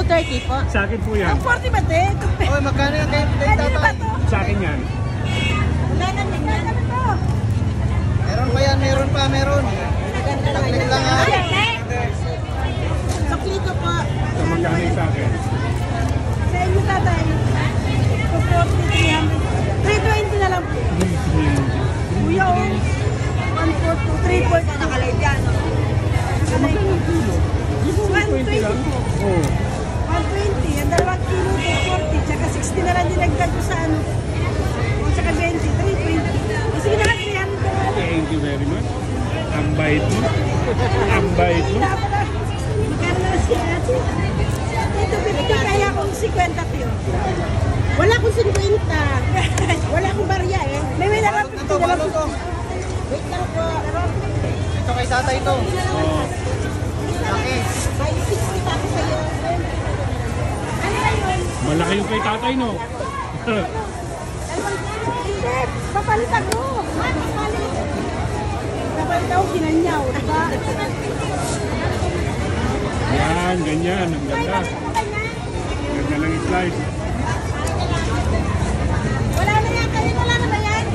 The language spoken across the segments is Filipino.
230 po. Sa akin po yan. Ang 40 ba, te? Oy, magkano yan kayo? Ano ba to? Sa akin yan. Wala na tingnan. Ano to? Meron pa yan, meron pa, meron. Taklit lang ha. Soklito po. So, magkano yung sa akin? Sa inyo, tatay. 240, 300. 320 na lang po. Kuya, oh. 142, 340 nakalay dyan. Magkano yung kilo? Di ba 120 lang? Oo. 120, ang 2 kilo, 240, tsaka 60 na lang dinagdag ko sa ano. O tsaka 20, 320. Sige na lang, 300 na lang. Thank you very much. Ang bait mo. Ang bait mo. Magkano na si ate? Ito, bibigyan kaya akong 50 piyo. Wala akong 50. Wala akong barya eh. May lang Balot na to, balot to. Wait lang po. Ito kay tatay to. Oo. Laki. May 60 pa ako sa'yo. Ano na yun? Malaki yung kay tatay, no? Hindi, papalitan mo. Papalit. Papalit ako, kinanyaw. Diba? Yan, ganyan. Ang ganda. Ganda lang yung slice. Wala na yan. Kanin wala na ba yan?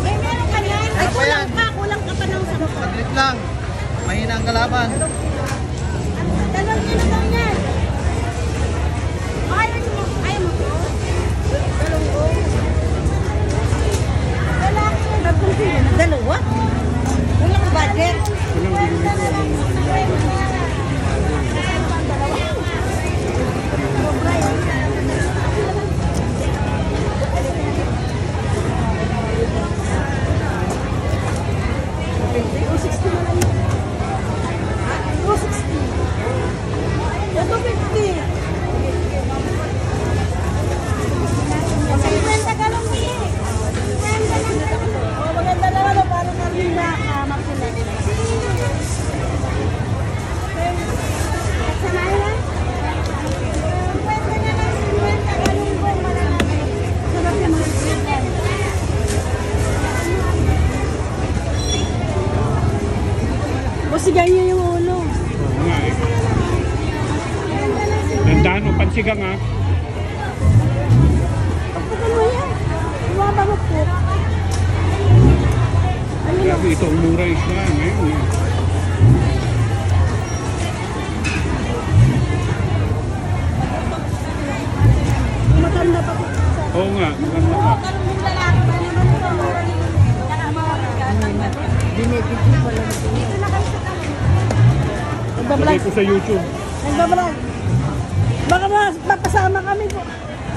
Eh, meron ka yan. Ay, kulang pa. Kulang ka pa ng sama ko. Taklit lang. Mahina ang kalaban. Dalawang kilo daw yan. Ayaw mo. Ayaw mo to? Dalawang ko. Wala ko. Dalawa? Wala ko budget. Walang binili ko. Kasi ganyan yung ulo. Oo nga eh. Tandaan mo, pansigang ha. Pagkatan mo yan. Iwaba mo po. Grabe, ito ang mura isla ngayon eh. Matanda pa po. Oo nga, maganda pa. Karong lalaki pa naman ito. Binibigyan pa lang ito. Dito na kayo sa kami. Lagay ko sa YouTube. Nagbablog. Baka mapasama kami po.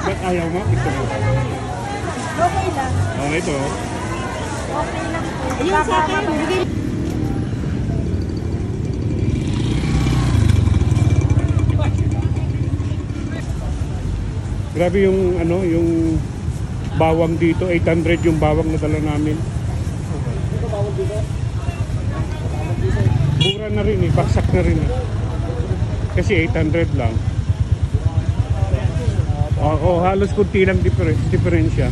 Ba't ayaw mo? Ito mo. Okay lang. Oh, ito. Okay lang po. Ayun sa akin. Bigay. Grabe yung ano, yung bawang dito, 800 yung bawang na dala namin. Mura na rin eh, baksak na rin eh. Kasi 800 lang. Oo, halos kunti lang diferensya.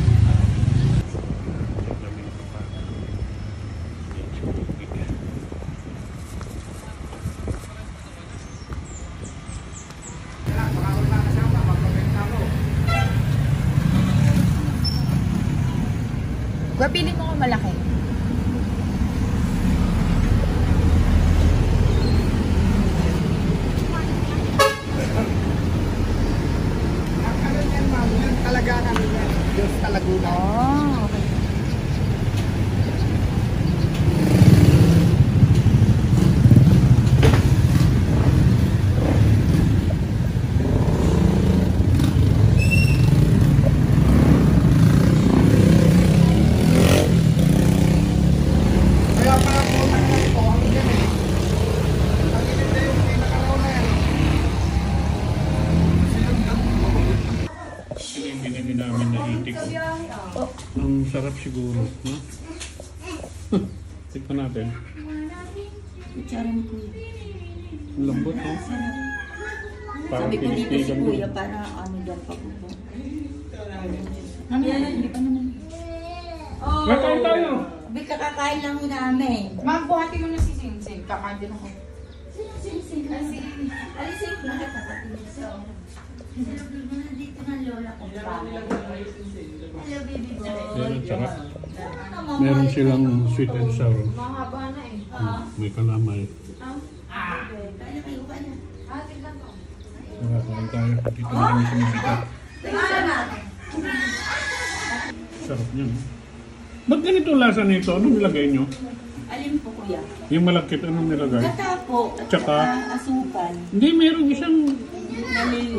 Pili mo ko malaki. Talaga namin yan. Diyos Talaguna. Oh, okay. Ang sarap siguro, no? Tikman natin. Kutsara ni Kuya. Ang lambot, no? Parang Sabi ko dito si pinitigan ko. Kuya para ano dyan pa po. Ano yan? Hindi pa naman. Kakain tayo! Sabi kakakain lang namin. Ma'am, buhati mo na si Sinsing. Kakain din ako. alisin ko na kapatid. So, sinulog mo na dito ng lola ko. Hello, baby boy. Yan ang sarap. Meron silang sweet and sour. Mahaba na eh. May kalamay. Kaya kayo ba na? Tingnan ko. Nakakain tayo. Dito na kami sumisita. Sarap niyan. Ba't ganito lasa nito? Anong nilagay nyo? Alin po kuya? Yung malagkit, anong nilagay? Gata po. At Tsaka? asukal. Hindi, meron isang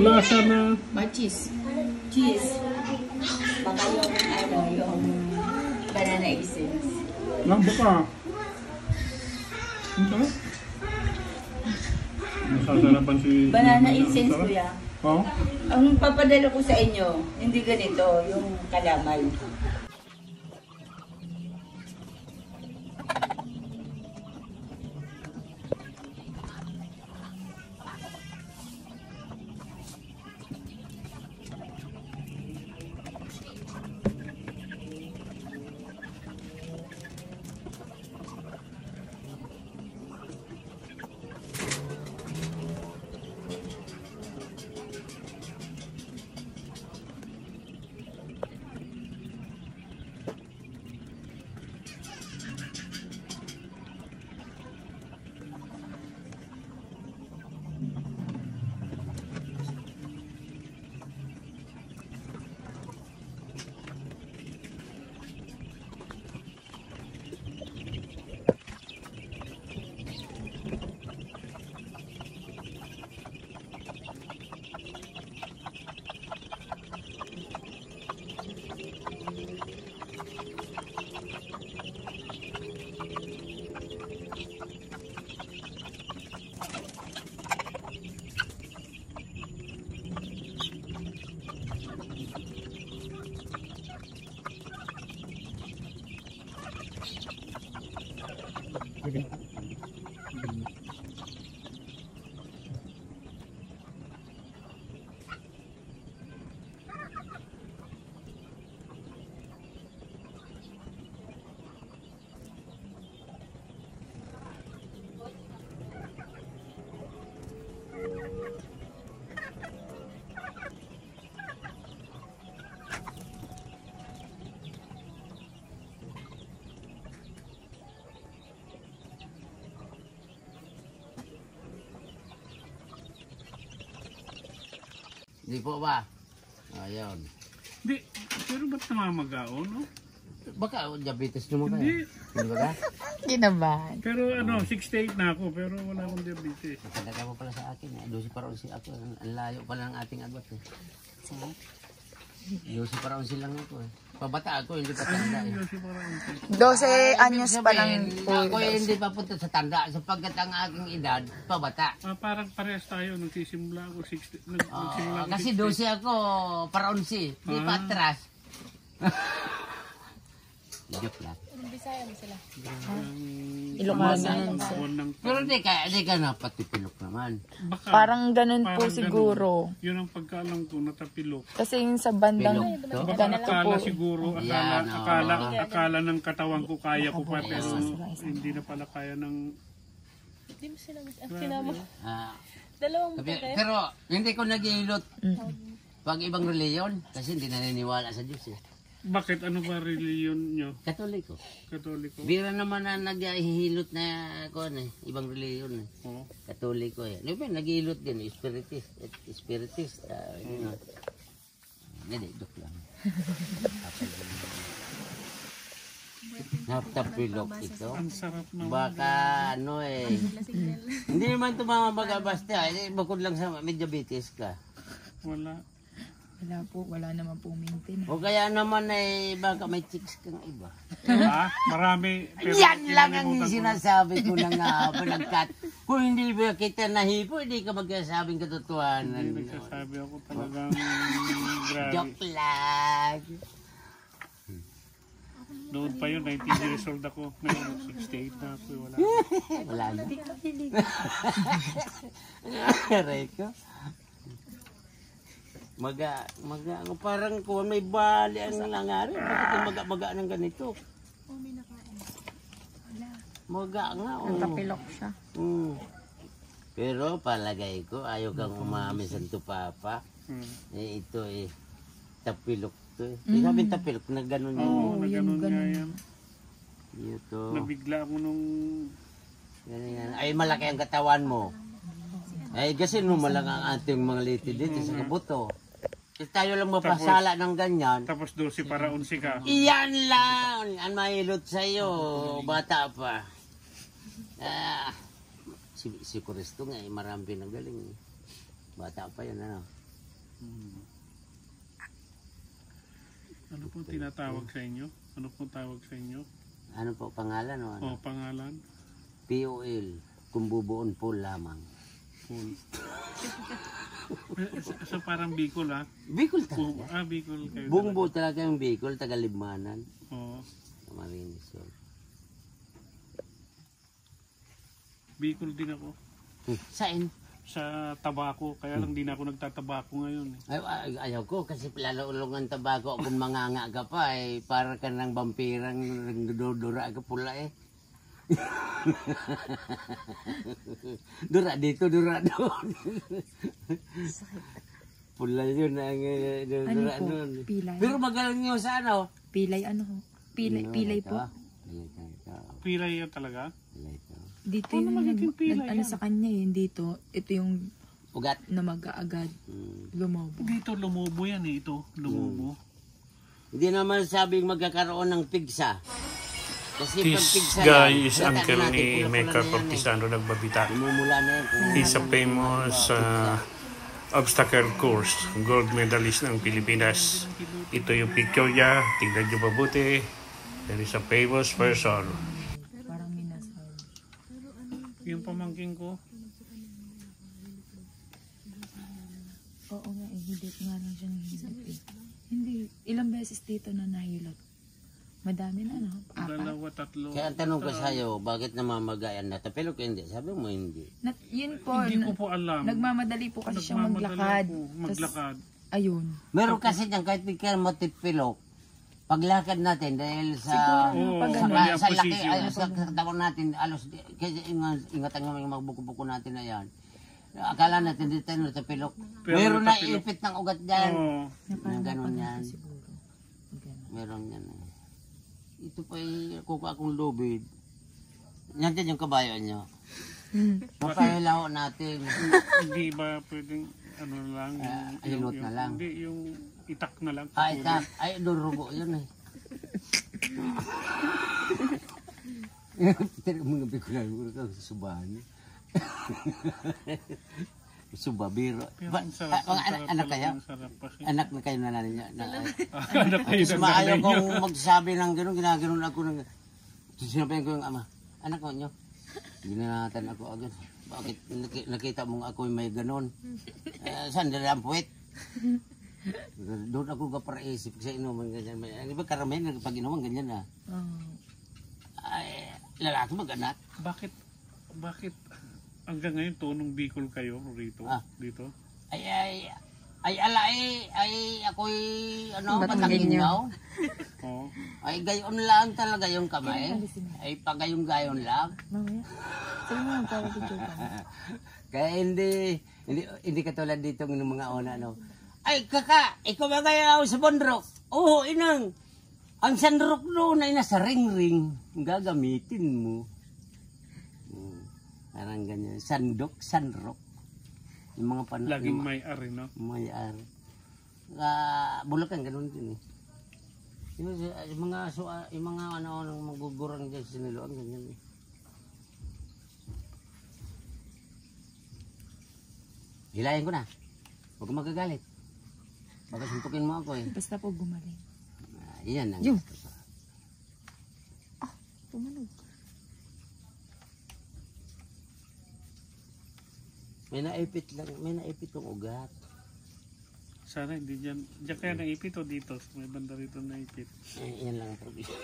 lasa na... Cheese. Cheese. Baka yung banana essence. Baka. Ang sarap. Masasarapan si... Banana essence Sarap. kuya. Oo. Ang papadala ko sa inyo, hindi ganito, yung kalamay. Hindi po ba? Ayun. Hindi, pero ba't namamagao, no? Baka diabetes naman kayo. Hindi. Hindi ba ka? Ginabahan. Pero ano, 68 na ako, pero wala akong diabetes. Nakadaga mo pala sa akin. 12 pa raon si ako. Ang layo pala ng ating agwat. 12 pa raon silang ako. Pabata ako, hindi pa tanda. 12 anyos pa lang po. Ako hindi pa punta sa tanda. Sapagkat ang aking edad, pabata. Parang parehas tayo, nagsisimula ako 60. Nagsimula ako Kasi 12 ako, para 11. Hindi pa atras. Joke lang. Ilocano. Pero hindi ka napatipilok naman. Baka, Parang ganun po siguro. Yun ang pagkaalam ko, natapilok. Kasi yung sa bandang Pilok to? ganito po. Akala siguro, Yan, akala ng katawan ko kaya ko pa, pero hindi na pala kaya ng... Ah, pero hindi ko nag-iilot pag ibang reliyon kasi hindi naniniwala sa Diyos eh. Bakit? Ano ba reliyon nyo? Katoliko. Katoliko? Bira naman na naghihilot na ako ibang reliyon eh. Oo. Katoliko eh. Di ba naghihilot din, spiritist. Spiritist. Hindi, joke lang. Naptapilok ito. Ang sarap na. Baka ano eh. Hindi naman tumamaga basta. Bukod lang sa may diabetes ka. Wala. Wala po, wala naman po maintain. O kaya naman eh, baka may chicks kang iba. Marami. Pero Yan lang ang kinalimutan ko. sinasabi ko na nga, palagkat. Kung hindi ba kita nahipo, hindi ka magsasabing katotohanan. Hindi nagsasabi ako talagang grabe. Joke lang. Noon pa yun, 19 years old ako. Ngayon, 68 na ako. Wala. Wala na. Aray ko. Parang kung may bali ang langari, bakit maga ng ganito? Maga nga. Natapilok siya. Pero palagay ko, ayaw kang umamin sa Papa. Ito tapilok to eh. Sabi tapilok na gano'n yun. Oo, na ganun nga ganun. yan. Ito. Nabigla ako nung... Ganyan. Ay, malaki ang katawan mo. Ay, kasi mo malang ang ating mga liti dito sa kabuto. Kasi tayo lang mapasala ng ganyan. Tapos 12 para 11 ka. Iyan lang! Ang mahilot sa'yo, bata pa. Si Cristo nga, marami pinagaling. Bata pa yan, ano? Ano po tinatawag sa inyo? Ano po tawag sa inyo? Ano po pangalan o ano? Pangalan? POL, kung bubuon po lamang. So parang Bicol ha? Bicol talaga. Bicol kayo. Buong buo talaga yung Bicol, Tagalibmanan. Oo. Marinis yun. Bicol din ako. Saan? Sa tabako, kaya lang di na ako nagtatabako ngayon. Ayaw ko kasi lalo ulungan tabako kung manganga ka pa para ka ng vampirang dudura ka pula eh. Dura dito, dura doon. Pula yun ang dura po? doon. Pilay? Pero magaling nyo sa ano? Pilay ano ho? Pilay po. Pilay yan talaga? Pilay to. Dito yung ano sa kanya eh. Dito, ito yung Ugat. na mag-aagad. Lumobo. Dito lumubo yan eh, ito. Lumubo. Hindi naman sabing magkakaroon ng pigsa. Kasi pag This pigsa guy yan, is tata uncle natin, ni pula-pula Mecca na yan eh. Cortisano nagbabita. Lumumula na yan. He's a famous obstacle course gold medalist ng Pilipinas. Ito yung picture niya. Tingnan niyo mabuti. There is a famous person. Parang minasal. Yung pamangking ko. Oo nga eh. Hidit nga lang siya ng hidit eh. Hindi. Ilang beses dito na nahilot. Madami na no? Apat. Dalawa, tatlo. Kaya ang tanong ko sa'yo, bakit namamagayan na tapilok? Hindi. Sabi mo hindi. Yun po. Hindi ko po alam. Nagmamadali po kasi siyang Nagmamadali maglakad. ako maglakad. Tas, ayun. Meron kasi dyan, kahit di ka matipilok, paglakad natin dahil sa Oo, pag sa, ano, mali ang sa laki, posisyon. ay, sa katawan natin, alos, kasi ingatan nga mga magbuko-buko natin na yan. Akala natin di tayo natapilok. Pero Meron na natapilok. ipit ng ugat dyan. Oo. Yung ganun yan. Siguro. Ganun. Meron yan. Ito pa kuka akong lubid. Yan din yung kabayo nyo. Mapahilaw natin. Hindi ba pwedeng ano lang? Hilot na lang. Hindi, yung itak na lang. Ay, ay, durugo yun eh. Pero mga bikulan mo ka subahan. Suba, biro. Pero Ba, ang sarap, ang sarap anak talaga, kayo? ang sarap kasi. Anak na kayo na ninyo. Anak kayo Tapos ng maayaw nanay niyo. kong magsabi ng gano'n, ginaganon ako ng... Sinabihan ko yung ama, anak ko nyo. Ginanatan ako agad. Bakit nakita mong ako may gano'n? Saan nila ang puwet? Doon ako kapaisip sa inuman ganyan. Di ba karamihan pag inuman ganyan na? Ay, lalaki mag-anak. Bakit hanggang ngayon tonong Bicol kayo rito? Dito? Ay, ako'y, ano, patanginaw. Oo. Ay, gayon lang talaga yung kamay. Ay, pagayong-gayon lang. Mamaya. Sabi mo, magkakapicture ka. Kaya hindi katulad dito ng mga una, no. Ay, kaka, ikaw ba kayo sa bundrok? Oo, inang. Ang sandrok doon ay nasa ring-ring. Gagamitin mo. Parang ganyan. Sandok, sandrok. Yung mga Laging may ari, no? may ari. Bulacan, ganun din eh. Yung mga ano, magugurang dyan sa Siniloan, ganyan eh. Hilayan ko na. Huwag kang magagalit. Baka suntukin mo ako eh. Basta po gumaling. Iyan ang Yung. gusto ko. Tumunog. May naipit lang, may naipit yung ugat. Sana hindi dyan. Diyan kaya naipit o dito? May banda rito naipit. Yan lang ang problema.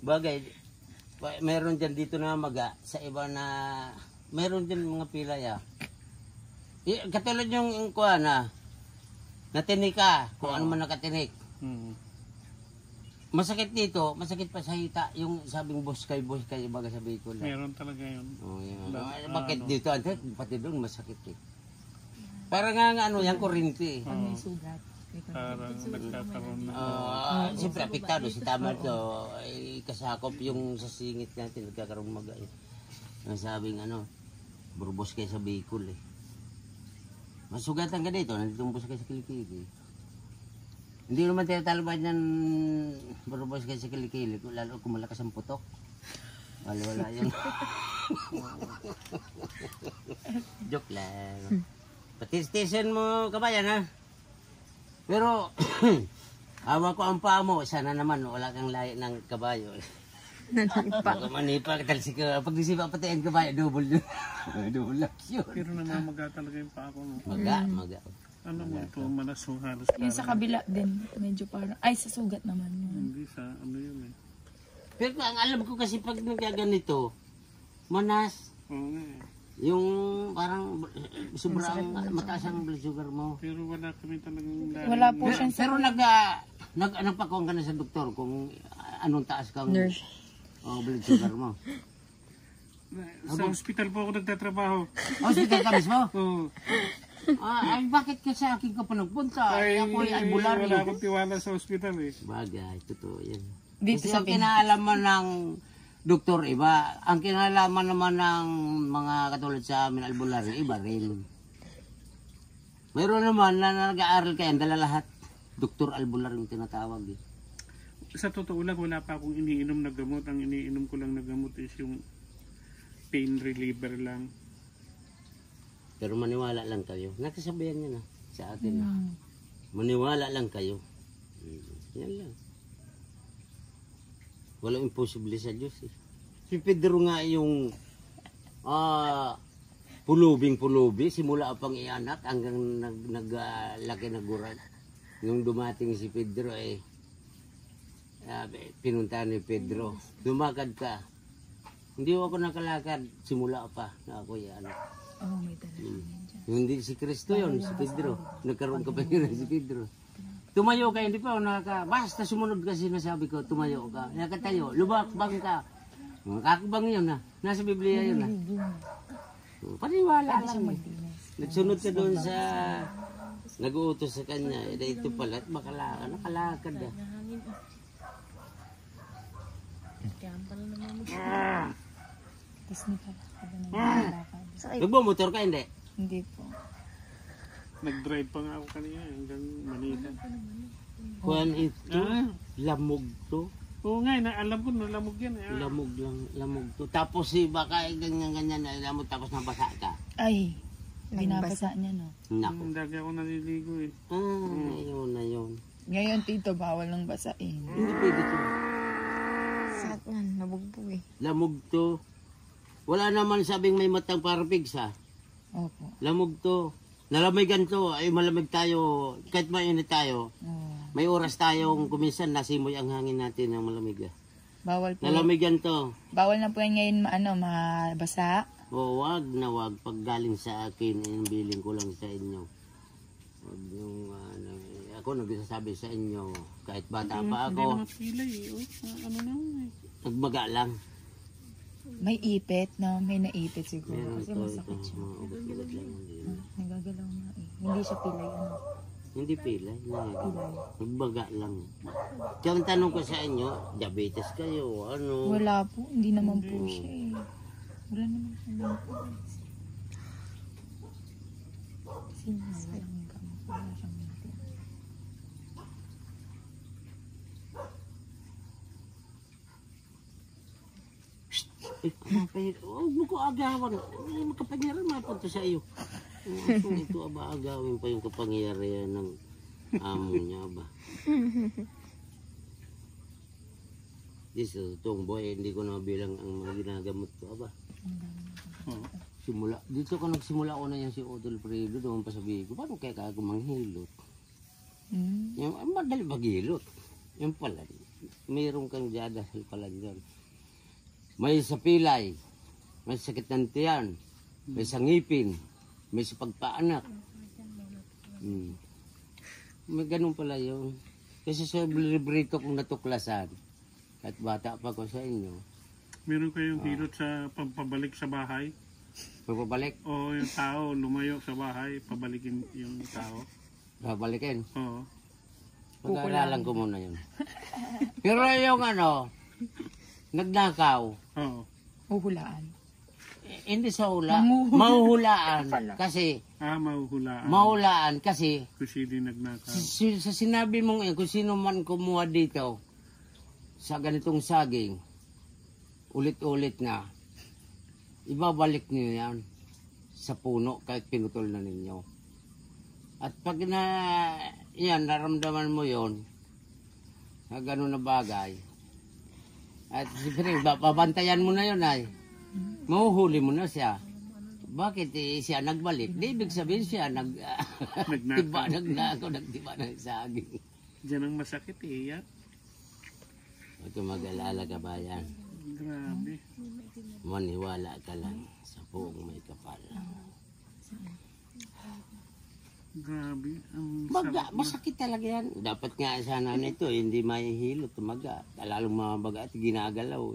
Bagay, meron dyan dito na maga, sa iba na, meron dyan mga pilay ah. Katulad yung kuha na, natinik ka, kung ano man nakatinik. Masakit dito, masakit pa sa hita, yung sabing buskay, baga sa Bicol. Meron talaga yun. Oh, yan. Bakit dito, ante, pati doon masakit eh. Parang nga ano, yan kurinti eh. Pag may sugat. Parang nagkakaroon na. Siyempre, apektado si Tamar to, ay kasakop yung sa singit natin, nagkakaroon ang sabing ano, burbos kayo sa Bicol eh. Masugatan ka dito, nandito ang buskay sa Kilikili. Hindi naman tinatalabad yan burbos kayo sa Kilikili, lalo kung malakas ang putok. Wala yun. Joke lang. Patis-tisin mo kabayan ha. Pero, awa ko ang paa mo, sana naman wala kang lahi ng kabayo. Baka manipa, talsik ka. Pag disipa pati ang kabayo, double yun. Double lang yun. Pero namamaga talaga yung paa ko. No? Maga. Ano mo ito, malasong halos Yung sa kabila din, medyo parang, ay sa sugat naman yun. Hindi sa ano yun eh. Pero ang alam ko kasi pag nagaganito, manas, Oo nga eh. yung parang sobrang mataas ang blood sugar mo. Pero wala kami talagang lahi. Wala po siyang Pero nagpakuhan ka na sa doktor kung anong taas kang blood sugar mo. Sa hospital po ako nagtatrabaho. Hospital ka mismo? Oo. Ay, bakit ka sa akin ka pa nagpunta? Ako ay albularyo. Wala akong tiwala sa hospital eh. Bagay, totoo yan. Dito Kasi sa ang kinalaman ng doktor iba, ang kinalaman naman ng mga katulad sa amin albularyo, iba rin. Mayroon naman na nag-aaral kayo, dala lahat. Doktor albularyo yung tinatawag eh. Sa totoo lang, wala pa akong iniinom na gamot. Ang iniinom ko lang na gamot is yung pain reliever lang. Pero maniwala lang kayo. Nakasabihan niya na sa akin. Maniwala lang kayo. Yan lang. Walang imposible sa Diyos eh. Si Pedro nga yung pulubi, simula pang ianak hanggang naglaki na guran. Nung dumating si Pedro eh, pinunta ni Pedro, lumakad ka. Hindi ako nakalakad, simula pa na ako ianak. Oh, may dala siya dyan. Hindi si Kristo yun, si Pedro. Nagkaroon ka pa yun si Pedro. Tumayo ka, hindi pa basta sumunod kasi nasabi ko, tumayo ka. Nakatayo, lubakbang ka. Kakabang yun na. Nasa Biblia yun na. Paniwala lang. Nagsunod ka doon sa nag-uutos sa kanya. Ito pala, nakalakad na. Tapos naglalakad. Nagbumotor ka, hindi? Hindi po. Nag-drive pa nga ako kanina hanggang Manila. Juan, ito, lamog to. Oo nga, alam ko na lamog yan. Lamog lang, lamog to. Tapos baka ganyan-ganyan na lamog tapos nabasa ka. Ay, binabasa niya no. Naku. Lagi ako naliligo eh. Ayun na yun. Ngayon tito, bawal nang basain. Hindi pwede to. Sakit nga, nabugbog eh. Lamog to. Wala naman sabing may matang parapigsa. Opo. Lamog to. Nalamigan to. Ay malamig tayo. Kahit mainit tayo. Oh. May oras tayong kuminsan nasimoy ang hangin natin ng malamig. Bawal po. Nalamigan to. Bawal na po yan ngayon mabasa. O wag na wag. Pag galing sa akin, yung biling ko lang sa inyo. Wag yung, ako nagsasabi sa inyo, kahit bata pa Hindi ako, naman pilay eh. Uy, ano na eh. nagbaga lang. May ipit na, may naipit siguro. Meron Kasi to, masakit ito. siya. Mga ugat-ugat lang yun. Nagagalaw nga eh. Hindi siya pilay ano. Hindi pilay. Pilay. Nagbaga lang. Kaya ang tanong ko sa inyo, diabetes kayo, ano? Wala po, hindi naman po siya eh. Wala naman siya po. Kasi walang gamot. Wala siyang natin. Huwag mo ko agawan. May makapangyarihan mapunta sa iyo. Kung ito aba agawin pa yung kapangyarihan ng amo niya ba? This is itong boy, hindi ko na bilang ang mga ginagamot ko ba? Simula, dito ko nagsimula ko na yan si Odol Fredo, doon pa sabihin ko, paano kaya ka manghilot? Yung madali maghilot. Yung pala, mayroon kang dadasal pala dyan. May sa pilay, may sakit ng tiyan, may sa ngipin, may sa pagpaanak. May ganun pala yun. Kasi sa librito kong natuklasan, at bata pa ko sa inyo, Meron kayong hilot sa pabalik sa bahay? pagpabalik, O yung tao lumayo sa bahay, pabalikin yung tao? babalikin. Oo. Pag-aaralan ko muna yun. Pero yung nagnakaw, Oo. Uhulaan. hindi sa hula, mahuhulaan. Kasi, Mahuhulaan. mahulaan kasi, Kung sino nagnakaw. sa sinabi mong kung sino man kumuha dito, sa ganitong saging, ulit-ulit na, ibabalik niyo yan sa puno kahit pinutol na ninyo. At pag yan, naramdaman mo yon na gano'n na bagay, at siyempre, pabantayan mo na yun ay, mahuhuli mo na siya. Bakit siya nagbalik? Di ibig sabihin siya nagtiba ng saging. Diyan ang masakit yan. Huwag kang mag-alala ka bayan. Grabe. Maniwala ka lang sa buong may kapal. Grabe. Ang Masakit talaga yan. Dapat nga sana nito, hindi mahihilot, tumaga. Lalong mga baga at ginagalaw.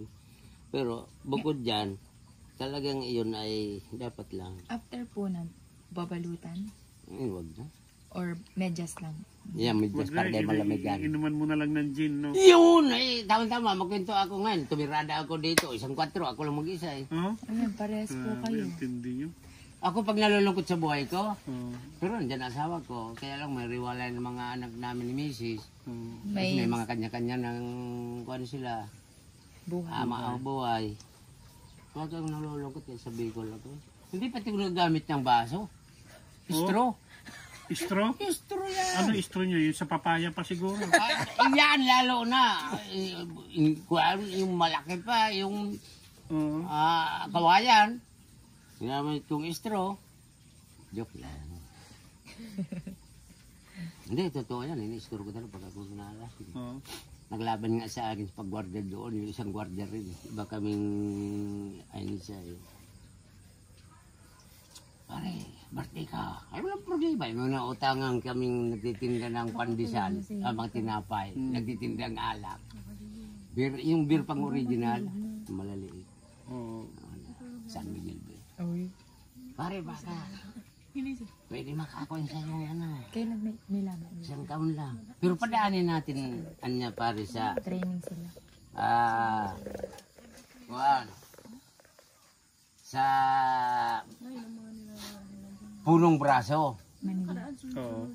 Pero bukod dyan, talagang iyon ay dapat lang. After po na babalutan Huwag na. or medyas lang. Yan, medyo para dahil malamigan. Inuman mo na lang ng gin, no? Yun! Tama-tama, magkwento ako ngayon. Tumirada ako dito, 1-4, ako lang mag-isa eh. Oo? Ayan, parehas po kayo. Intindi nyo. Ako pag nalulungkot sa buhay ko, Oo. pero nandyan asawa ko, kaya lang may riwalay ng mga anak namin ni Mrs. Oo. May mga kanya-kanya ng kuwan sila. Buhay. Buhay. Huwag kang nalulungkot kaya sabi ko lang to. Hindi pati ko nagamit ng baso. Straw. Istro? Straw yan. Ano istro nyo? Yung sa papaya pa siguro. Yan lalo na. Yung malaki pa, yung Oo. kawayan. Ginamit kong straw. Joke lang. Hindi, totoo yan. Ini-store ko talaga pag ako nalas. Oo. Naglaban nga sa akin sa pag-guardia doon. Yung isang guardia rin. Iba kaming, ayun siya eh. Pare, birthday ka. Ay, walang problema. Yung nautangan kaming nagtitinda ng pandesal, mga tinapay, nagtitinda ng alak. Yung beer pang original, malaliit. Oo. San Miguel Beer. Uy. Pare, baka. Pwede makakuha sa yung Kailan may laman? isang taon lang. Pero padaanin natin, anya pare sa, Training sila. kuwan, sa punong braso. Manila. Oo.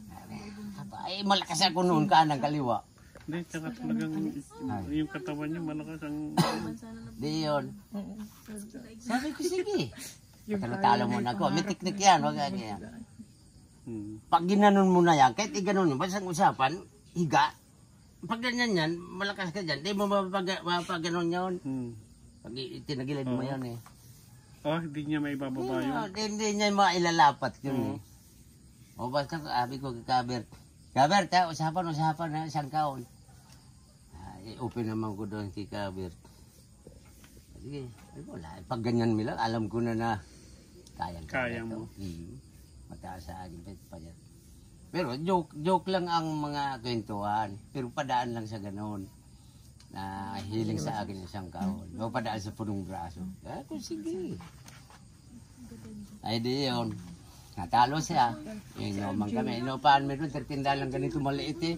Ay, malakas ako noon kanang kaliwa. Hindi, tsaka talagang yung katawan nyo malakas ang... Di yun. Sabi ko, sige. Talo mo na ako. May teknik yan. Huwag yan. Pag ginanon mo na yan, kahit iganon mo, basta usapan, higa. Pag ganyan yan, malakas ka dyan. Di mo mapaganon yun. Pag tinagilid mo yan eh. Oh, hindi niya may bababa yun. Hindi niya mailalapat yun eh. O basta sabi ko kay Kabert, Kabert ha, usapan na isang kaon. Open naman ko doon kay Kabert. Sige, wala. Pag ganyan mo lang, alam ko na kaya mo. Mataas sa akin pa yan. Pero joke lang ang mga kwentuhan. Pero padaan lang sa ganon. Na hiling sa akin isang kaon. O padaan sa punong braso. Kung sige. Ay di yun. Natalo siya. Inuman kami. Inupahan mo doon. 13 lang ganito maliit eh.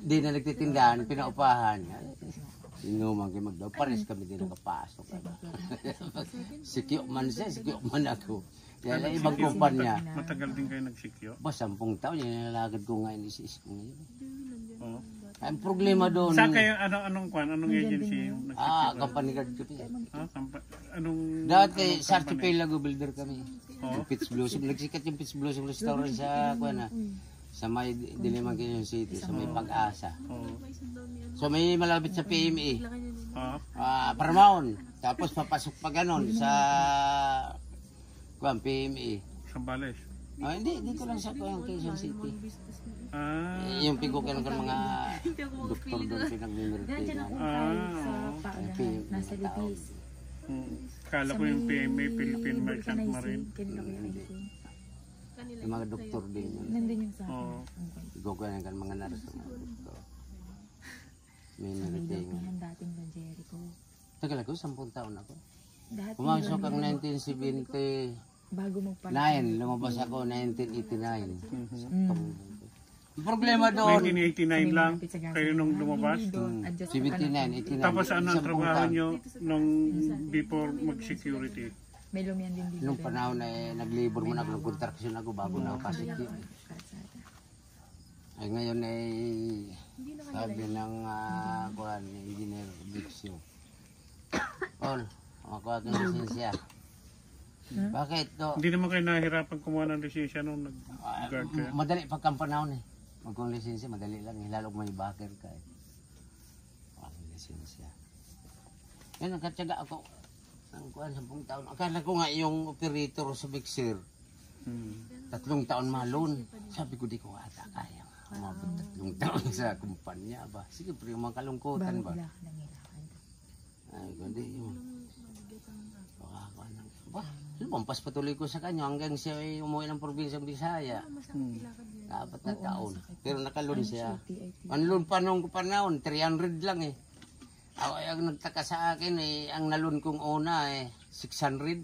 Di na nagtitindahan. Pinaupahan. Inuman kayo magdaw. Pares kami din nakapasok. Sikyo man siya. Sikyo man ako. Kaya lang ibang kumpanya. Matagal din kayo nagsikyo? Ba, 10 taon. Yan nalagad ko ngayon. Isis ko ngayon. Oo. Ang problema doon. Saan kayo, anong agency yung nagsikyo? Company card ko. Anong... Dati sa Archipelago builder kami. Oo. Yung Pitts Blossom. Nagsikat yung Pitts Blossom restaurant sa sa may Diliman Quezon City, sa may Pag-asa. Oo. So may malapit sa PME. Oo. Paramount. Tapos papasok pa ganon sa PME. Sambales. Hindi, dito lang sa Quezon City. Ah. Yung pigo ka ng mga doktor doon pinag-mimirte na. Sa paulahan. Nasa Libis. Kala ko yung PMA, Philippine Merchant Marine. Yung mga doktor din. Nandun yung sa akin. Oo. Ikaw ko yan kan mga nurse ng mga doktor. May Sa narating. Milot yan dating San Jericho. Tagal ako, 10 taon ako. Dati Pumasok yun, ang 1979. bago magpala. Lumabas ako 1989. Mm. Ang problema doon, 1989 lang kayo nung lumabas. 79, 89. Tapos ano ang 10 trabaho taon. nyo nung before mag-security? May lumiyan din dito. Nung panahon na naglibor mo na ako ng contraction ako bago na ako pasok yun. Ay ngayon ay sabi ng kuhan, engineer Dixio. All, ako aking lisensya. Bakit to? Hindi naman kayo nahihirapan kumuha ng lisensya nung nag-guard kayo? Madali pagkang panahon eh. Magkong lisensya, madali lang eh. Lalo kung may backer ka eh. Aking lisensya. Yan, nagkatsaga ako. Ang kuhan, 10 taon. Akala ko nga yung operator sa Mixer. 3 taon malon. Sabi ko, di ko ata kaya. Umabot 3 taon sa kumpanya ba. Sige, pero yung mga kalungkutan ba? Ay, kundi yun. Ba, lumampas patuloy ko sa kanya hanggang siya ay umuwi ng probinsyang Bisaya. 4 na taon. Pero nakalun siya. Manlun pa nung panahon, 300 lang eh. Ako ang nagtaka sa akin eh, ang nalun kong una eh, 600.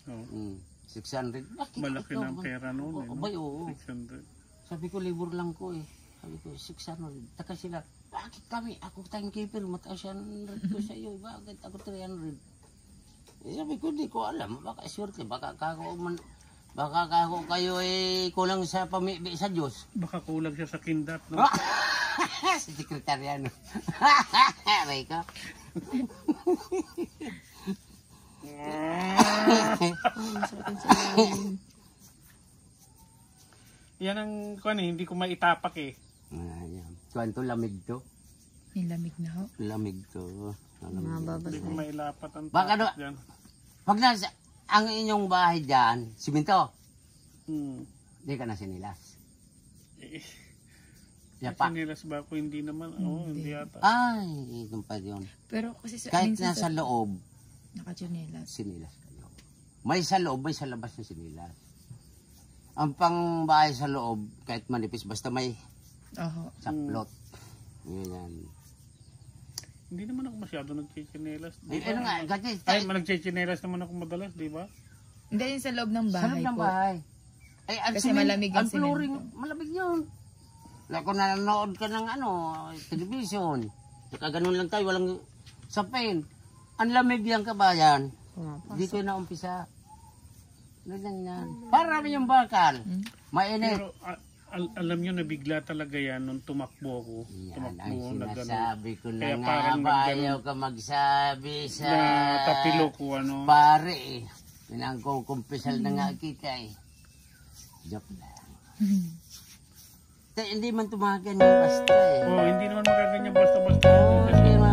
Oh. 600. Bakit Malaki ito? na ang pera noon. Eh, no? Abay, oo. 600. Sabi ko, libur lang ko eh. Sabi ko, 600. Taka sila, bakit kami? Ako timekeeper, mataas 100 ko sa iyo. Bakit ako 300? Eh, sabi ko, di ko alam. Baka swerte, baka kako kayo eh kulang sa pamibi sa Diyos. Baka kulang siya sa kindat, no? Sa sekretariano. Aray ka. Yan ang kuan eh, hindi ko maitapak eh. Ayan. Kuwanto lamig to. May lamig na ho. Lamig to. Hindi ko mailapat ang Baka tapak dyan. Pag nasa, ang inyong bahay dyan, siminto, di ka na sinilas. Eh, Yapa. sinilas ba ako? Hindi naman. Oo, hindi yata. Ay, itong pa yun. Pero kasi sa Kahit minsan nasa loob, nakachinelas. sinilas kayo. May sa loob, may sa labas na sinilas. Ang pangbahay sa loob, kahit manipis, basta may Oho. saplot. Yan. Hindi naman ako masyado nagchichinelas. Ay, ano nga, kasi, Ay, nagchichinelas naman ako madalas, di ba? Hindi yun sa loob ng sa bahay loob ng po. bahay. Ay, ang Kasi malamig ang ang flooring, semento. malamig yun. Like kung nanonood ka ng television, nakaganon lang tayo, walang sapin. Ang lamig yan kabayan. Dito na umpisa. Ganyan yan. Para yung bakal. Mainit. Pero alam nyo, nabigla talaga yan nung tumakbo ako. Yan Tumakbo ang na gano'n. sinasabi ko na Kaya nga parang ba, nagganon. ayaw ka magsabi sa Na tapilo ko, ano. pare eh. Pinangkukumpisal na nga kita eh. Joke lang. Hindi man tumagan yung basta eh. Oh, hindi naman magaganyan basta-basta. Hindi man